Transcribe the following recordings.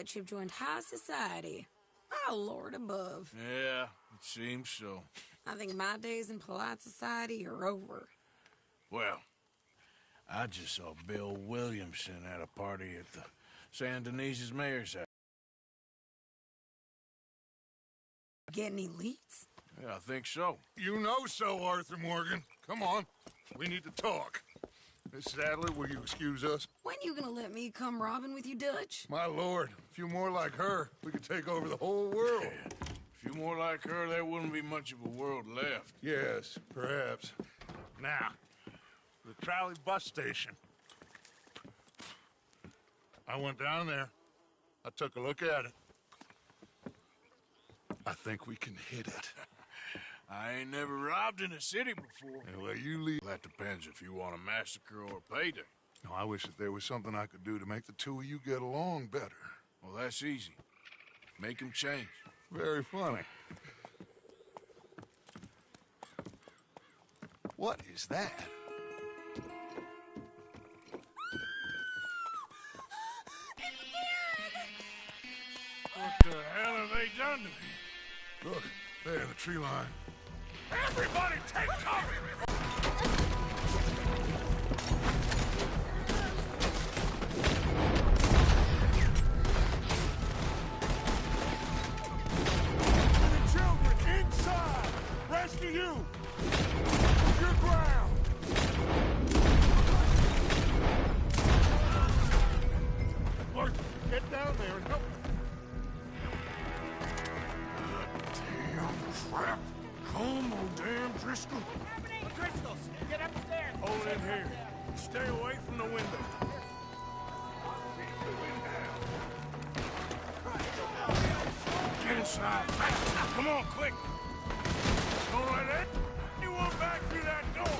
Dutch have joined high society. Our Lord above. Yeah, it seems so. I think my days in polite society are over. Well, I just saw Bill Williamson at a party at the San Denise's mayor's house. Get any leads? Yeah, I think so. You know so, Arthur Morgan. Come on, we need to talk. Miss Sadler, will you excuse us? When you gonna let me come robbing with you, Dutch? My lord, a few more like her, we could take over the whole world. A few more like her, there wouldn't be much of a world left. Yes, perhaps. Now, the trolley bus station. I went down there. I took a look at it. I think we can hit it. I ain't never robbed in a city before. And well, you leave. That depends if you want a massacre or a payday. No, I wish that there was something I could do to make the two of you get along better. Well, that's easy. Make them change. Very funny. What is that? What the hell have they done to me? Look, there in the tree line. Everybody take cover! Children, inside! Rescue you! Your ground! Arthur, get down there and help me. Damn crap! Come on, damn Driscoll! Driscoll, get upstairs! Hold in here. Stay away from the window. Get inside. Fast. Come on, quick. Don't let anyone back through that door.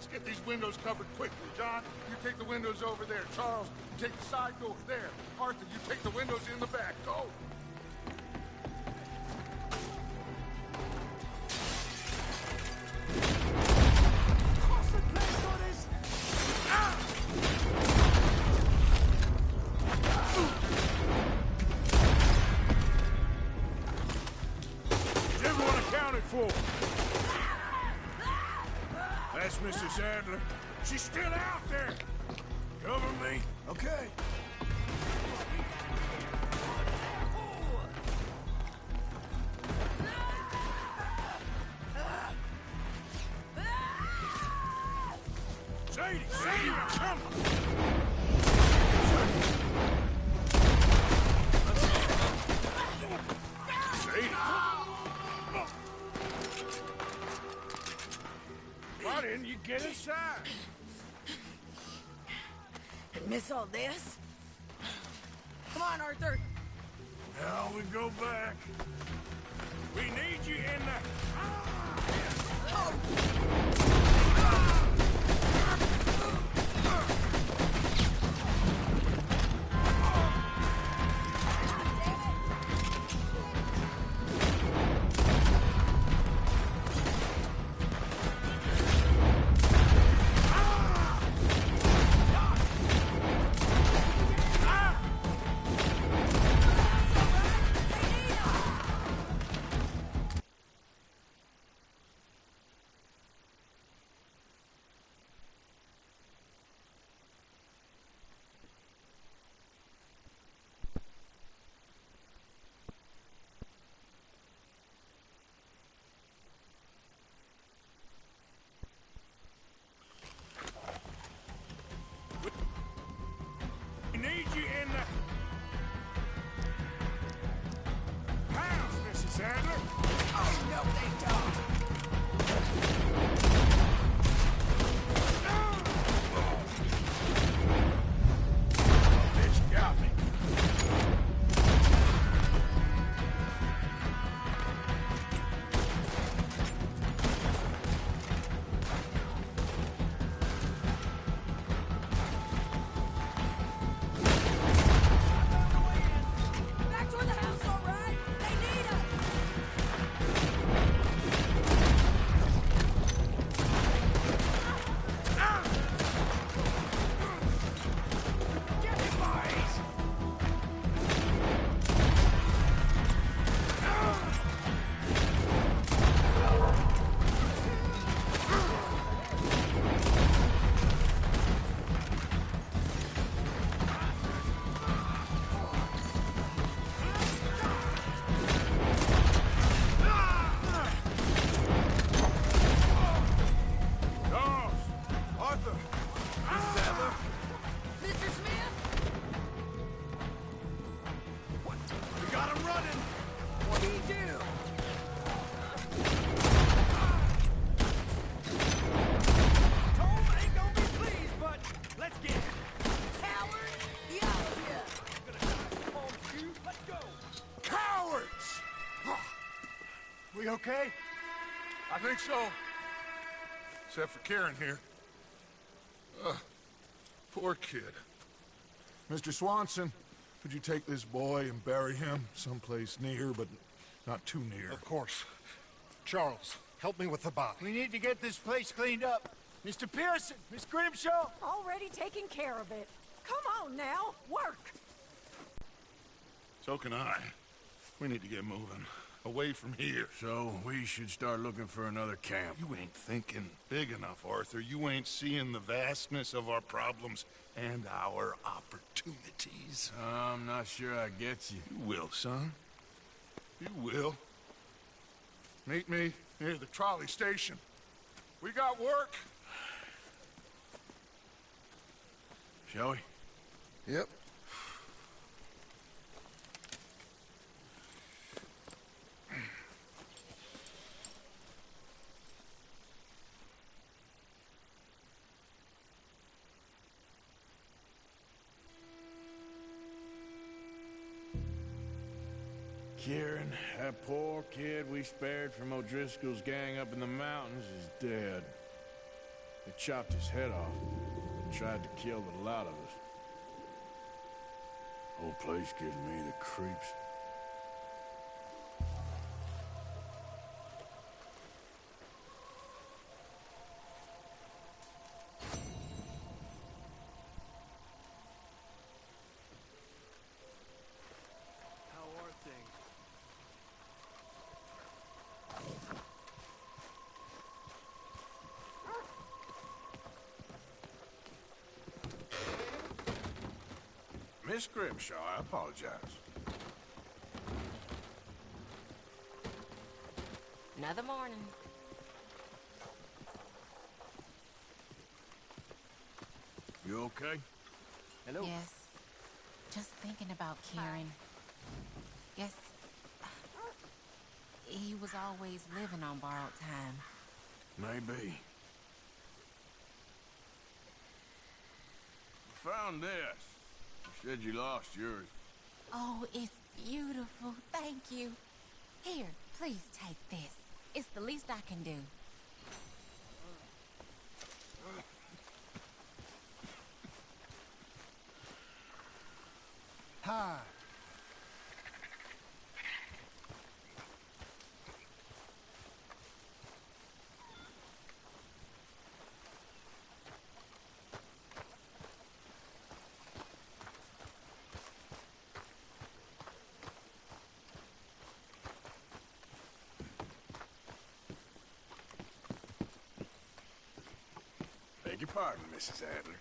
Let's get these windows covered quickly. John, you take the windows over there. Charles, you take the side door there. Arthur, you take the windows in the back. Go! That's Mrs. Adler. She's still out there. Cover me. Okay. Sadie, come on. Why didn't you get inside? Miss all this? Come on, Arthur. Now we go back. We need you in house, Mrs. Adler. Oh, no, they don't. Bitch got me. Back toward the house, all right? They need us. Get me, boys. Charles, Arthur, Mrs. Adler. Mr. Smith? We got him running. What do you do? Tom ain't gonna be pleased, but let's get it. Coward? Get out of here. Gonna die for home shoes. Let's go. Cowards! We okay? I think so. Except for Karen here. Poor kid. Mr. Swanson, could you take this boy and bury him someplace near, but not too near? Of course. Charles, help me with the body. We need to get this place cleaned up. Mr. Pearson, Miss Grimshaw. Already taking care of it. Come on now, work. So can I. We need to get moving. Away from here. So, we should start looking for another camp. You ain't thinking big enough, Arthur. You ain't seeing the vastness of our problems and our opportunities. I'm not sure I get you. You will, son. You will. Meet me near the trolley station. We got work. Shall we? Yep. Kieran, that poor kid we spared from O'Driscoll's gang up in the mountains is dead. They chopped his head off and tried to kill the lot of us. Whole place gives me the creeps. How are things? Miss Grimshaw, I apologize. Another morning. You okay? Hello? Yes. Just thinking about Kieran. Guess he was always living on borrowed time. Maybe. I found this. You said you lost yours. Oh, it's beautiful. Thank you. Here, please take this. It's the least I can do. Hi. Beg your pardon, Mrs. Adler.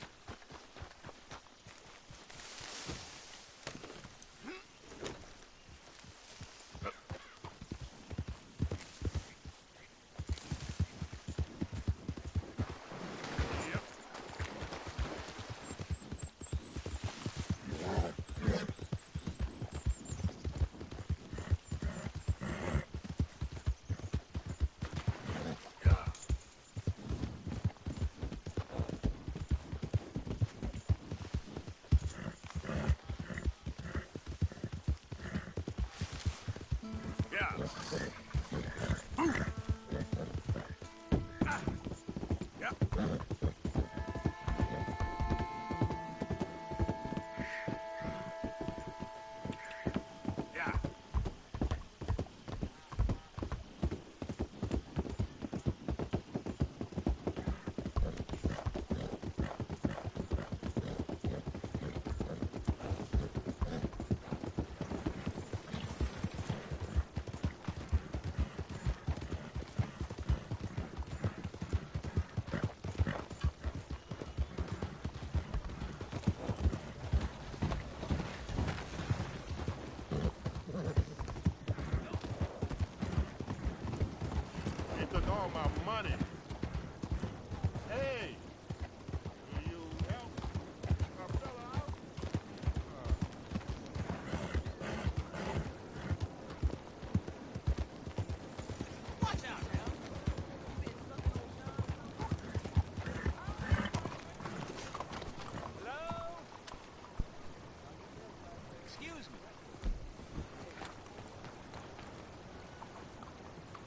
He took all my money. Hey! Will you help our fella out? Watch out now. Hello? Excuse me.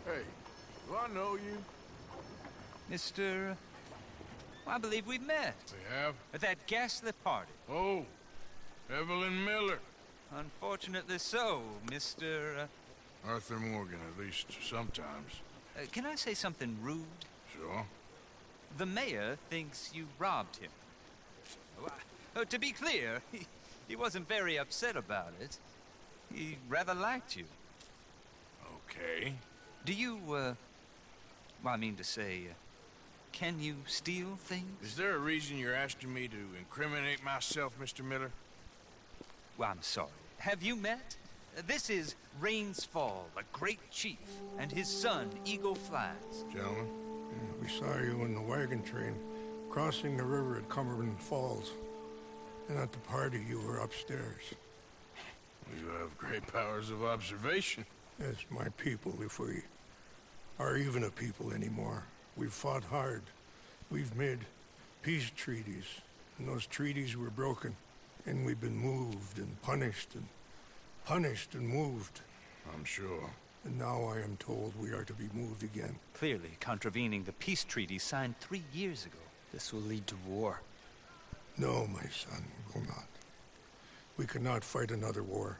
Hey, do I know you? Mr. I believe we met We have? at that ghastly party. Oh, Evelyn Miller. Unfortunately so, Mr. Arthur Morgan, at least sometimes. Can I say something rude? Sure. The mayor thinks you robbed him. To be clear, he wasn't very upset about it. He rather liked you. Okay. Do you, well, I mean to say, can you steal things? Is there a reason you're asking me to incriminate myself, Mr. Miller? Well, I'm sorry. Have you met? This is Rains Fall, a great chief, and his son, Eagle Flies. Gentlemen? We saw you in the wagon train crossing the river at Cumberland Falls. And at the party, you were upstairs. You have great powers of observation. As my people, if we are even a people anymore. We've fought hard. We've made peace treaties. And those treaties were broken. And we've been moved and punished and punished and moved. I'm sure. And now I am told we are to be moved again. Clearly contravening the peace treaty signed 3 years ago. This will lead to war. No, my son, it will not. We cannot fight another war.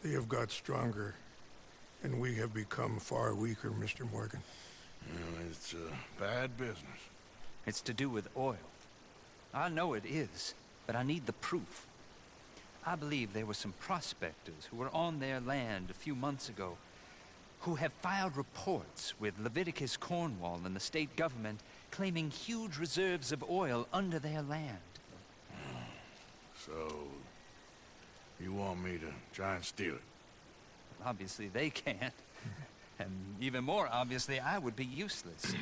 They have got stronger, and we have become far weaker, Mr. Morgan. It's bad business. It's to do with oil. I know it is, but I need the proof. I believe there were some prospectors who were on their land a few months ago who have filed reports with Leviticus Cornwall and the state government claiming huge reserves of oil under their land. So, you want me to try and steal it? Obviously they can't. And even more obviously, I would be useless.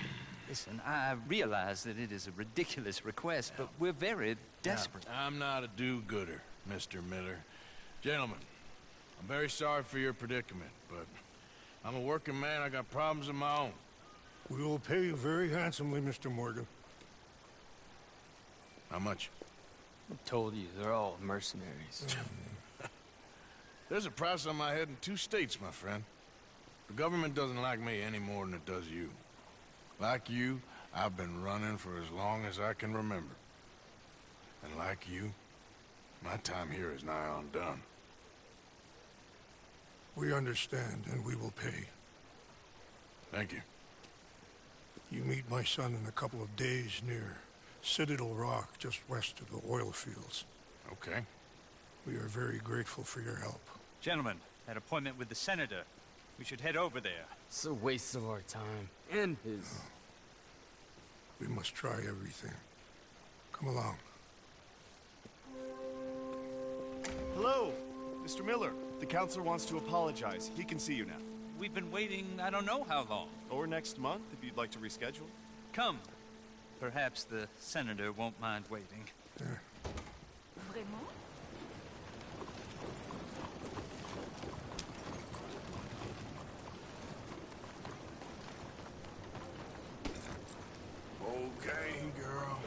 Listen, I realize that it is a ridiculous request, but we're very desperate. I'm not a do-gooder, Mr. Miller. Gentlemen, I'm very sorry for your predicament, but I'm a working man. I got problems of my own. We will pay you very handsomely, Mr. Morgan. How much? I told you, they're all mercenaries. There's a price on my head in 2 states, my friend. The government doesn't like me any more than it does you. Like you, I've been running for as long as I can remember. And like you, my time here is nigh on done. We understand, and we will pay. Thank you. You meet my son in a couple of days near Citadel Rock, just west of the oil fields. Okay. We are very grateful for your help. Gentlemen, that appointment with the senator. We should head over there. It's a waste of our time. And his. We must try everything. Come along. Hello, Mr. Miller. The counselor wants to apologize. He can see you now. We've been waiting I don't know how long. Or next month, if you'd like to reschedule. Come. Perhaps the senator won't mind waiting. Vraiment? Okay, girl.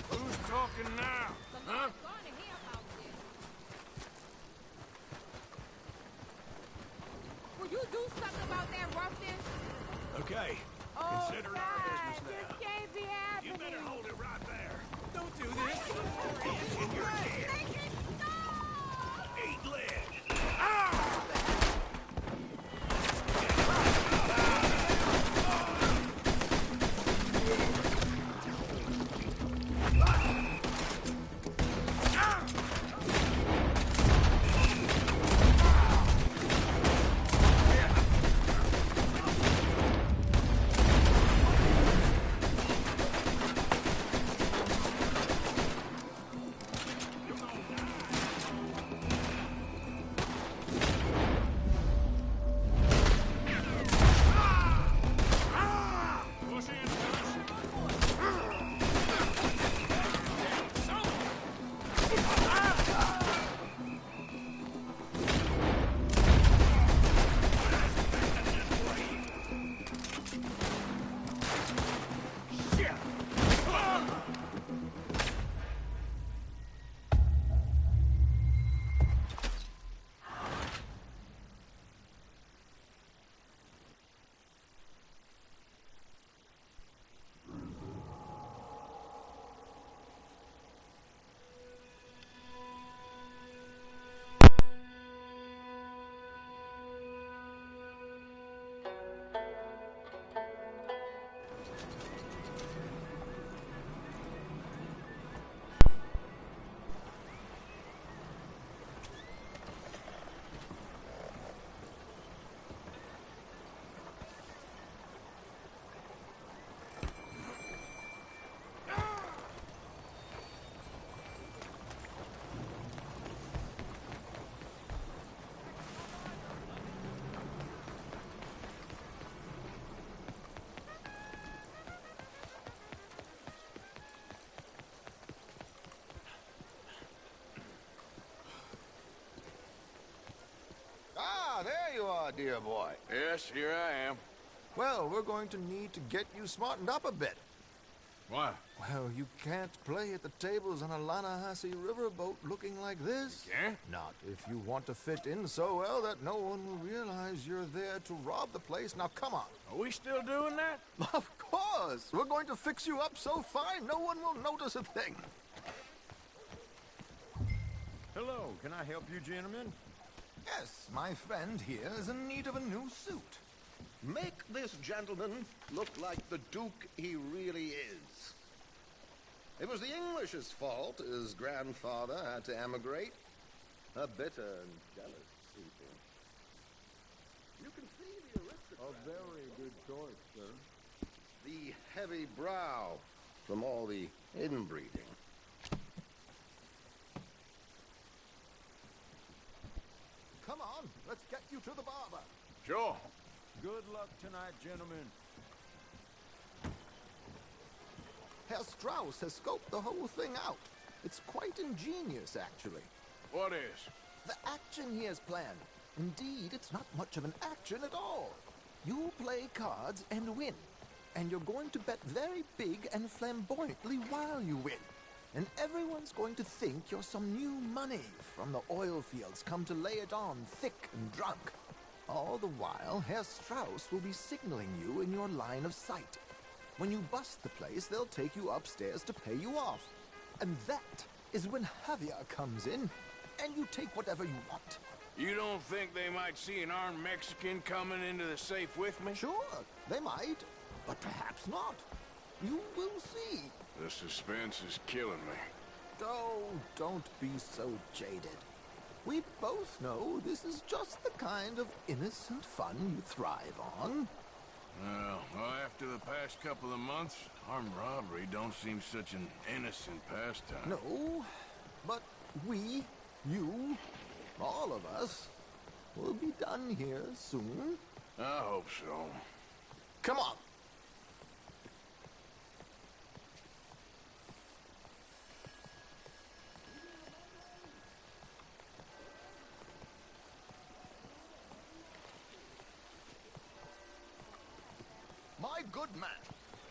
Who's talking now? Huh? Will you do something about that ruffian? Okay. Oh, Consider it God, our business now. this can't be happening. You better hold it right there. Don't do this. In your head. Make it stop! Eat lead. are, dear boy. Yes, here I am. Well, we're going to need to get you smartened up a bit. Why? Well, you can't play at the tables on a Lannahechee riverboat looking like this. You can't? Not if you want to fit in so well that no one will realize you're there to rob the place. Now, come on. Are we still doing that? Of course! We're going to fix you up so fine, no one will notice a thing. Hello, can I help you, gentlemen? Yes, my friend here is in need of a new suit. Make this gentleman look like the Duke he really is. It was the English's fault his grandfather had to emigrate. A bitter and jealous people. You can see the aristocrat. A very good choice, sir. The heavy brow from all the inbreeding. Come on, let's get you to the barber. Sure. Good luck tonight, gentlemen. Herr Strauss has scoped the whole thing out. It's quite ingenious, actually. What is? The action he has planned. Indeed, it's not much of an action at all. You play cards and win. And you're going to bet very big and flamboyantly while you win. And everyone's going to think you're some new money from the oil fields come to lay it on thick and drunk. All the while, Herr Strauss will be signaling you in your line of sight. When you bust the place, they'll take you upstairs to pay you off. And that is when Javier comes in, and you take whatever you want. You don't think they might see an armed Mexican coming into the safe with me? Sure, they might, but perhaps not. You will see. The suspense is killing me. Oh, don't be so jaded. We both know this is just the kind of innocent fun you thrive on. Well, after the past couple of months, armed robbery don't seem such an innocent pastime. No, but we, you, all of us, will be done here soon. I hope so. Come on. My good man,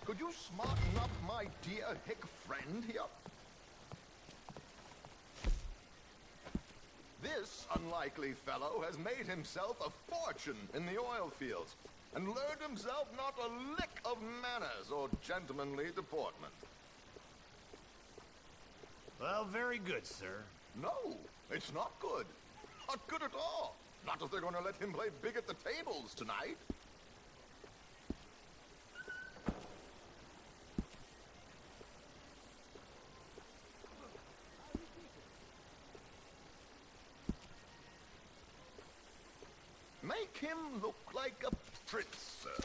could you smarten up my dear hick friend here? This unlikely fellow has made himself a fortune in the oil fields and learned himself not a lick of manners or gentlemanly deportment. Well, very good, sir. No, it's not good. Not good at all. Not if they're going to let him play big at the tables tonight. Make him look like a prince, sir.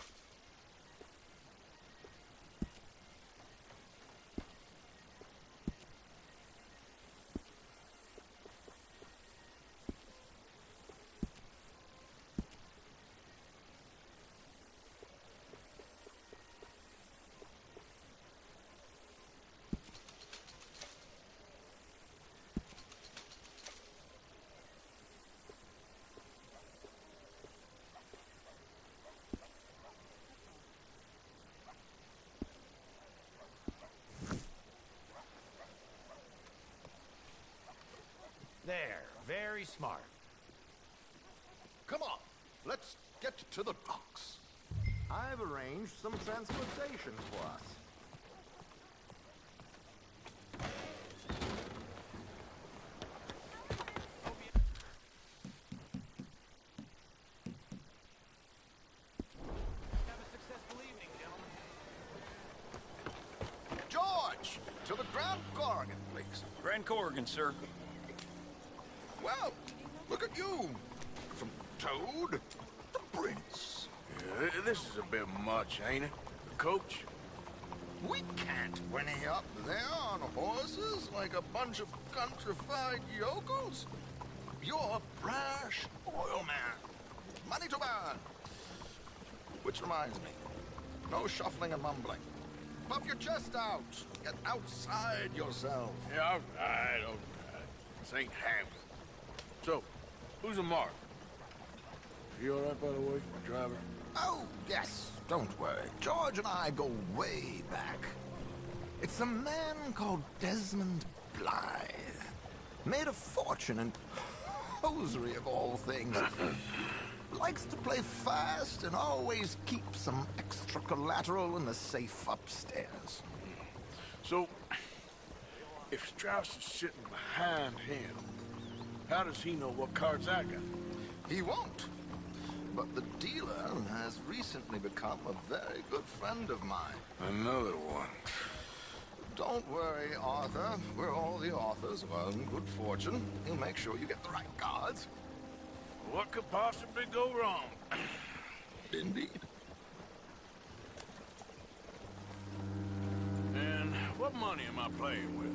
There, very smart. Come on, let's get to the docks. I've arranged some transportation for us. Have a successful evening, gentlemen. George, to the Grand Corrigan, please. Grand Corrigan, sir. Well, look at you. From Toad to Prince. Yeah, this is a bit much, ain't it? Coach? We can't whinny up there on horses like a bunch of countrified yokels. You're a brash oil man. Money to burn. Which reminds me, no shuffling and mumbling. Puff your chest out. Get outside yourself. Yeah, all right. This ain't Hamlet. So, who's a mark? You all right, by the way, driver? Oh, yes. Don't worry. George and I go way back. It's a man called Desmond Blythe. Made a fortune in hosiery of all things. Likes to play fast and always keeps some extra collateral in the safe upstairs. So, if Strauss is sitting behind him, how does he know what cards I got? He won't. But the dealer has recently become a very good friend of mine. Another one. Don't worry, Arthur. We're all the authors of our own good fortune. He'll make sure you get the right cards. What could possibly go wrong? Indeed. And what money am I playing with?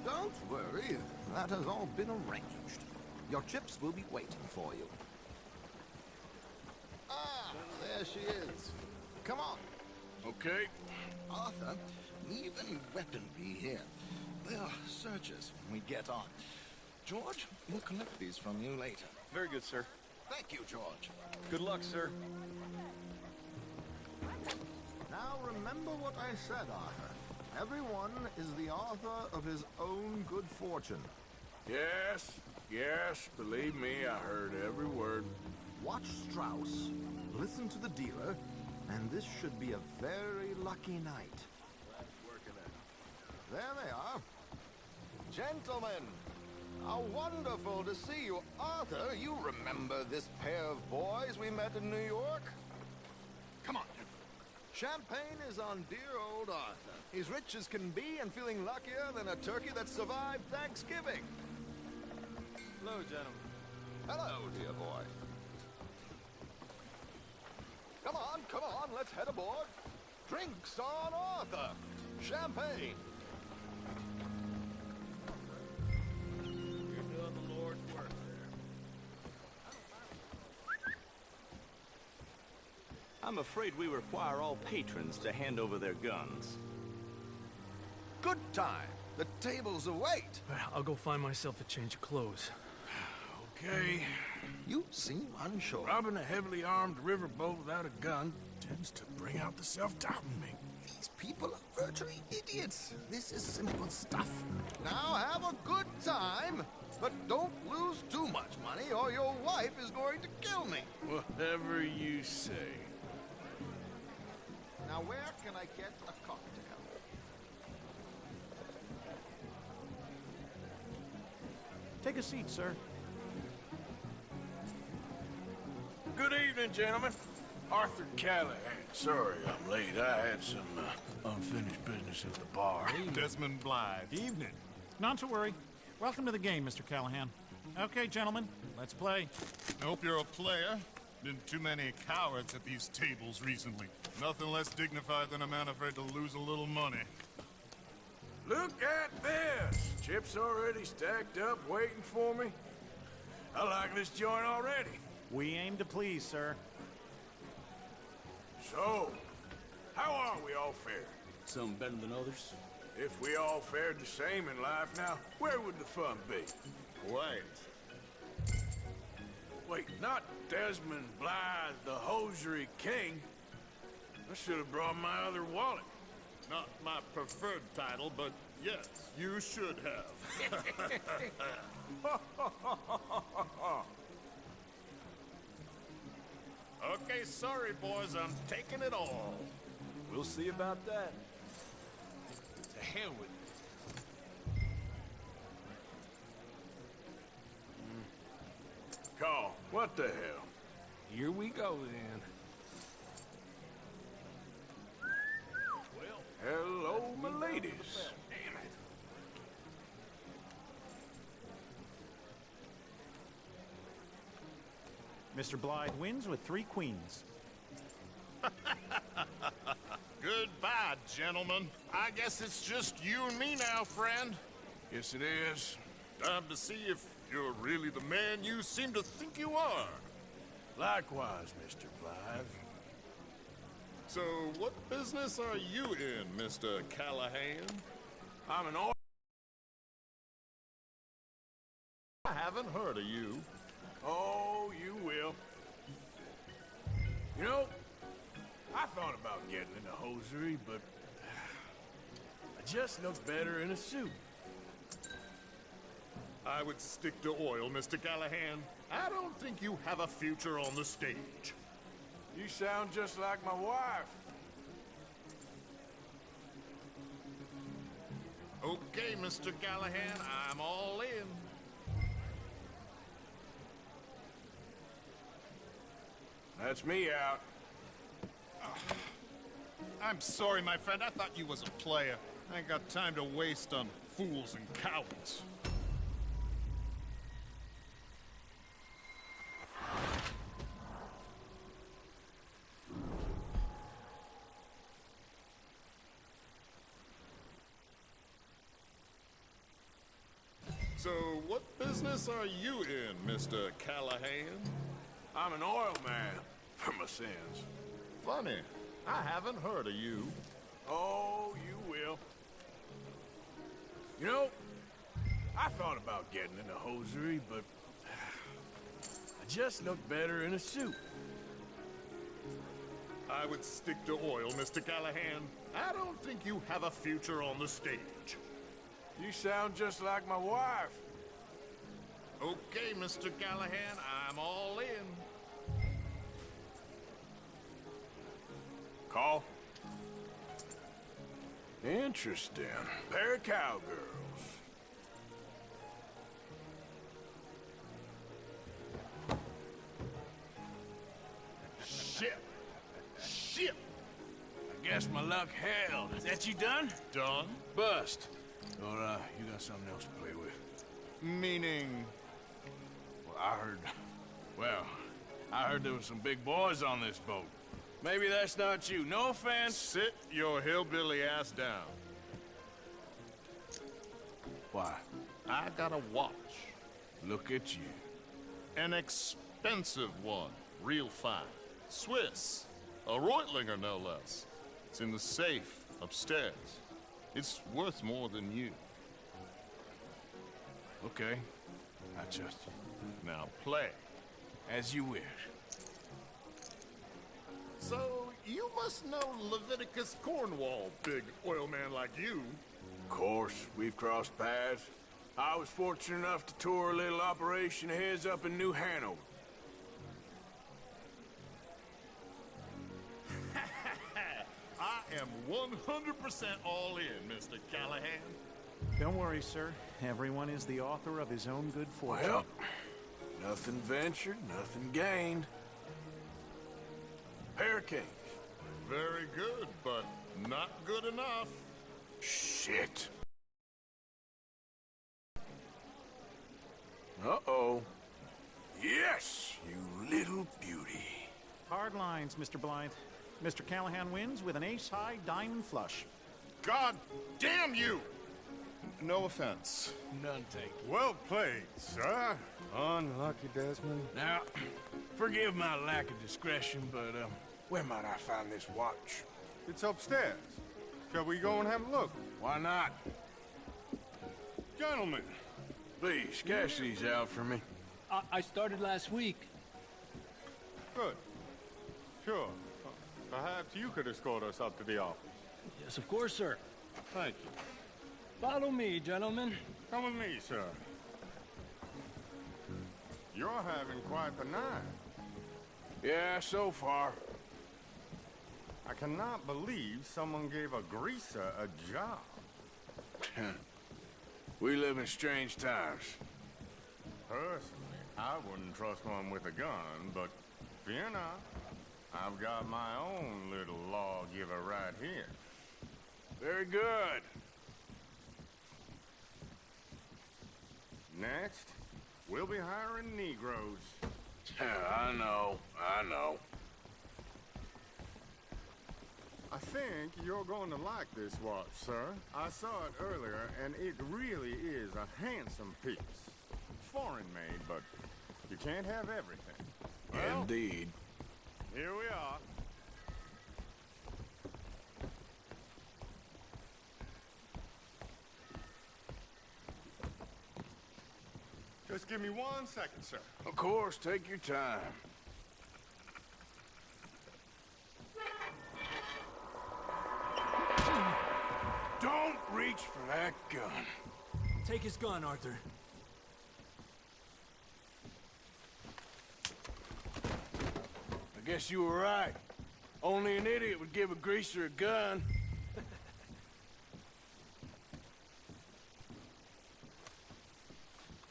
Don't worry. That has all been arranged. Your chips will be waiting for you. Ah, there she is. Come on. Okay. Arthur, leave any weaponry here. They'll search us when we get on. George, we'll collect these from you later. Very good, sir. Thank you, George. Good luck, sir. Now remember what I said, Arthur. Everyone is the author of his own good fortune. Yes, believe me, I heard every word. Watch Strauss, listen to the dealer, and this should be a very lucky night. There they are. Gentlemen, how wonderful to see you. Arthur, you remember this pair of boys we met in New York? Come on. Champagne is on dear old Arthur. He's rich as can be and feeling luckier than a turkey that survived Thanksgiving. Hello, gentlemen. Hello, dear boy. Come on, let's head aboard. Drinks on Arthur. Champagne. You're doing the Lord's work there. I'm afraid we require all patrons to hand over their guns. Good time. The tables await. I'll go find myself a change of clothes. Okay. You seem unsure. Robbing a heavily armed riverboat without a gun tends to bring out the self-doubt in me. These people are virtually idiots. This is simple stuff. Now have a good time, but don't lose too much money or your wife is going to kill me. Whatever you say. Now where can I get a cocktail? Take a seat, sir. Good evening, gentlemen. Arthur Callahan. Sorry I'm late. I had some unfinished business at the bar. Desmond Blythe. Evening. Not to worry. Welcome to the game, Mr. Callahan. Okay, gentlemen, let's play. I hope you're a player. Been too many cowards at these tables recently. Nothing less dignified than a man afraid to lose a little money. Look at this! Chips already stacked up, waiting for me. I like this joint already. We aim to please, sir. So, how are we all fared? Some better than others. If we all fared the same in life now, where would the fun be? Quiet. Wait, not Desmond Blythe, the hosiery king. I should have brought my other wallet. Not my preferred title, but yes, you should have. Okay, sorry, boys, I'm taking it all. We'll see about that. To hell with it. Call, what the hell? Here we go, then. Hello, my ladies. Damn it. Mr. Blythe wins with 3 queens. Goodbye, gentlemen. I guess it's just you and me now, friend. Yes, it is. Time to see if you're really the man you seem to think you are. Likewise, Mr. Blythe. So, what business are you in, Mr. Callahan? I'm an I haven't heard of you. Oh, you will. You know, I thought about getting into hosiery, but I just look better in a suit. I would stick to oil, Mr. Callahan. I don't think you have a future on the stage. You sound just like my wife. Okay, Mr. Callahan, I'm all in. That's me out. I'm sorry, my friend. I thought you was a player. I ain't got time to waste on fools and cowards. So, what business are you in, Mr. Callahan? I'm an oil man, for my sins. Funny. I haven't heard of you. Oh, you will. You know, I thought about getting into hosiery, but I just look better in a suit. I would stick to oil, Mr. Callahan. I don't think you have a future on the stage. You sound just like my wife. Okay, Mr. Callahan, I'm all in. Call? Interesting. Pair of cowgirls. Shit! Shit! I guess my luck held. Is that you done? Done? Bust. Or, you got something else to play with? Meaning? Well, I heard there was some big boys on this boat. Maybe that's not you. No offense. Sit your hillbilly ass down. Why? I got a watch. Look at you. An expensive one. Real fine. Swiss. A Reutlinger, no less. It's in the safe upstairs. It's worth more than you. Okay. I trust you. Now play. As you wish. So, you must know Leviticus Cornwall, big oil man like you. Of course, we've crossed paths. I was fortunate enough to tour a little operation of his up in New Hanover. I am 100% all in, Mr. Callahan. Don't worry, sir. Everyone is the author of his own good fortune. Well, nothing ventured, nothing gained. Pair of kings. Very good, but not good enough. Shit. Uh-oh. Yes, you little beauty. Hard lines, Mr. Blythe. Mr. Callahan wins with an ace-high diamond flush. God damn you! No offense. None taken. Well played, sir. Unlucky, Desmond. Now, forgive my lack of discretion, but, where might I find this watch? It's upstairs. Shall we go and have a look? Why not? Gentlemen. Please, cash these out for me. I started last week. Good. Sure. Perhaps you could escort us up to the office. Yes, of course, sir. Thank you. Follow me, gentlemen. Come with me, sir. You're having quite the night. Yeah, so far. I cannot believe someone gave a greaser a job. We live in strange times. Personally, I wouldn't trust one with a gun, but fear not. I've got my own little lawgiver right here. Very good. Next, we'll be hiring Negroes. I know. I think you're going to like this watch, sir. I saw it earlier, and it really is a handsome piece. Foreign made, but you can't have everything. Well, Indeed. here we are. Just give me 1 second, sir. Of course, take your time. Don't reach for that gun. Take his gun, Arthur. I guess you were right. Only an idiot would give a greaser a gun.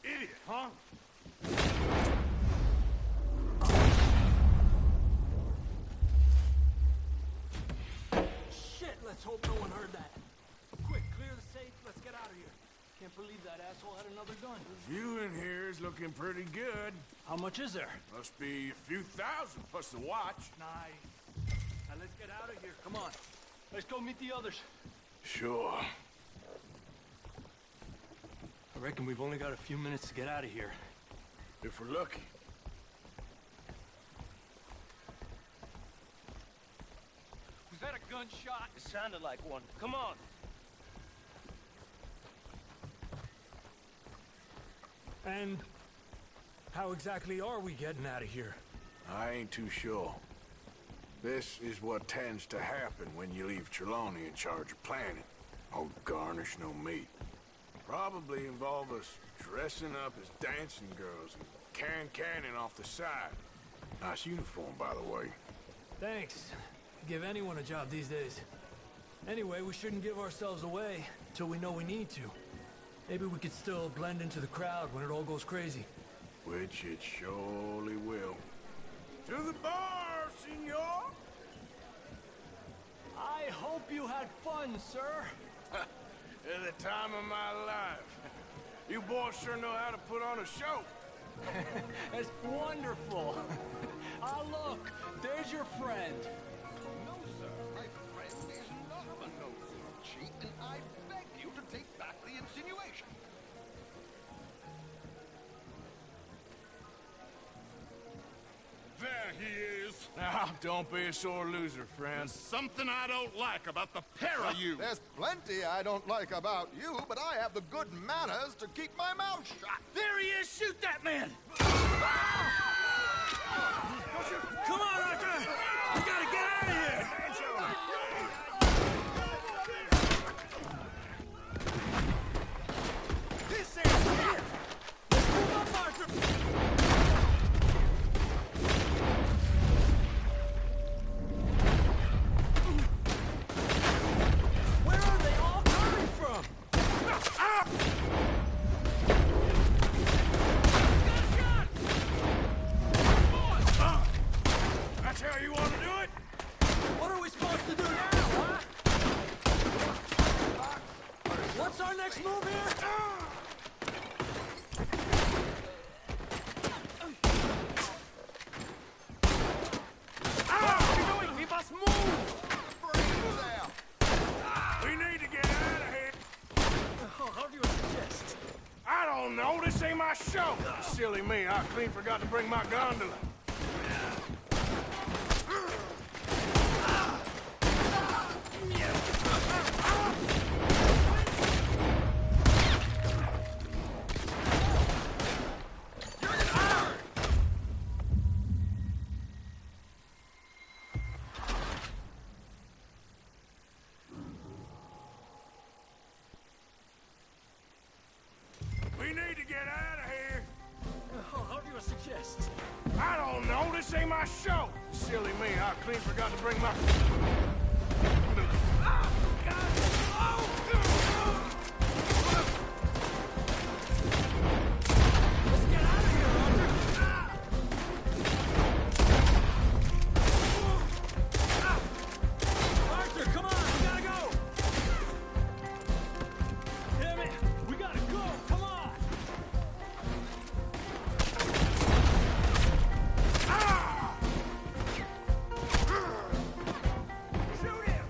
Idiot, huh? Shit, let's hope no one heard that. Quick, clear the safe, let's get out of here. Can't believe that asshole had another gun. The view in here is looking pretty good. How much is there? Must be a few thousand, plus the watch. Nice. Now let's get out of here, come on. Let's go meet the others. Sure. I reckon we've only got a few minutes to get out of here. If we're lucky. Was that a gunshot? It sounded like one. Come on. And how exactly are we getting out of here? I ain't too sure. This is what tends to happen when you leave Trelawney in charge of planning. Oh, garnish no meat. Probably involve us dressing up as dancing girls and canning off the side. Nice uniform, by the way. Thanks. Give anyone a job these days. Anyway, we shouldn't give ourselves away till we know we need to. Maybe we could still blend into the crowd when it all goes crazy. Which it surely will. To the bar, senor! I hope you had fun, sir. At the time of my life. You boys sure know how to put on a show. That's wonderful. Ah, look, there's your friend. No, sir. My friend is not a no-food cheat, and I beg you to take back the insinuation. There he is. Now, don't be a sore loser, friend. There's something I don't like about the pair of you. There's plenty I don't like about you, but I have the good manners to keep my mouth shut. There he is! Shoot that man! Come on, Arthur! We gotta get out of here! This ain't it! Let's move up, Arthur! Where are they all coming from? That's how you want to do it? What are we supposed to do now, huh? What's our next move here? What are we doing? We must move! We need to get out of here. How do you suggest? I don't know. This ain't my show. Silly me. I clean forgot to bring my gondola. We need to get out of here. How do you suggest? I don't know. This ain't my show. Silly me. I clean forgot to bring my... Let's get out of here, Arthur! Arthur, come on! We gotta go! Damn it! We gotta go! Come on! Shoot him!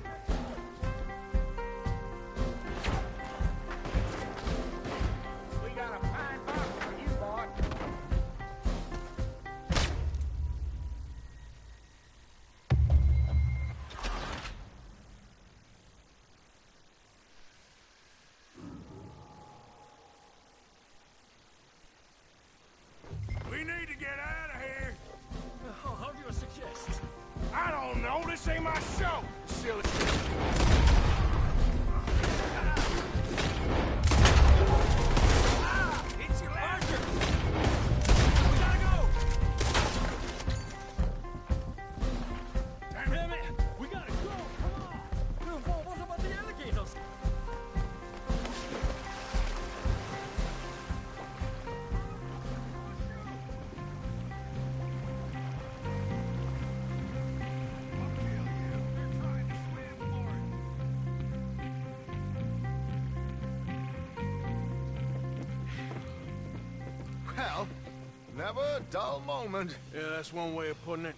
Never a dull moment. Yeah, that's one way of putting it.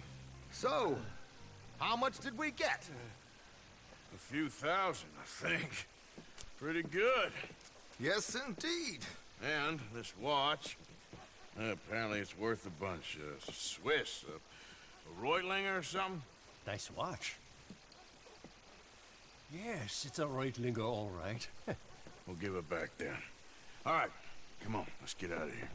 So, how much did we get? A few thousand, I think. Pretty good. Yes, indeed. And this watch, apparently it's worth a bunch. Swiss, a Reutlinger or something? Nice watch. Yes, it's a Reutlinger, all right. We'll give it back then. All right, come on, let's get out of here.